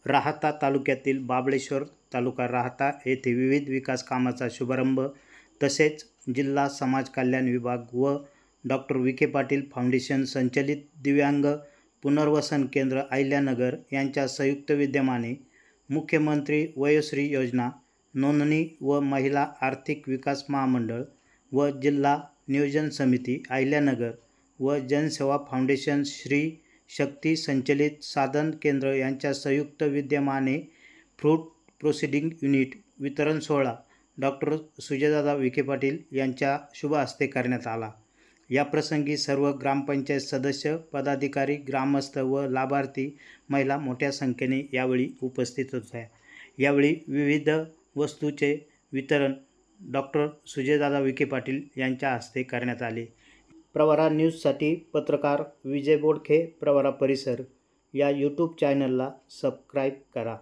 राहाता तालुक्यातील बाबळेश्वर तालुका राहाता येथे विविध विकास कामाचा शुभारंभ तसेच जिल्हा समाज कल्याण विभाग व डॉक्टर विखे पाटील फाउंडेशन संचलित दिव्यांग पुनर्वसन केंद्र अहिल्यानगर यांच्या संयुक्त विद्यमाने मुख्यमंत्री वयोश्री योजना नोंदणी व महिला आर्थिक विकास महामंडळ व जिल्हा नियोजन समिती अहिल्यानगर व जनसेवा फाउंडेशन श्री शक्ती संचलित साधन केंद्र यांच्या संयुक्त विद्यमाने फ्रूट प्रोसिडिंग युनिट वितरण सोहळा डॉक्टर सुजयदादा विखे पाटील यांच्या शुभ हस्ते करण्यात आला। याप्रसंगी सर्व ग्रामपंचायत सदस्य, पदाधिकारी, ग्रामस्थ व लाभार्थी महिला मोठ्या संख्येने यावेळी उपस्थित होत्या। यावेळी विविध वस्तूचे वितरण डॉक्टर सुजयदादा विखे पाटील यांच्या हस्ते करण्यात आले। प्रवरा न्यूजसाठी पत्रकार विजय बोडखे, प्रवरा परिसर या यूट्यूब चॅनलला सबस्क्राईब करा।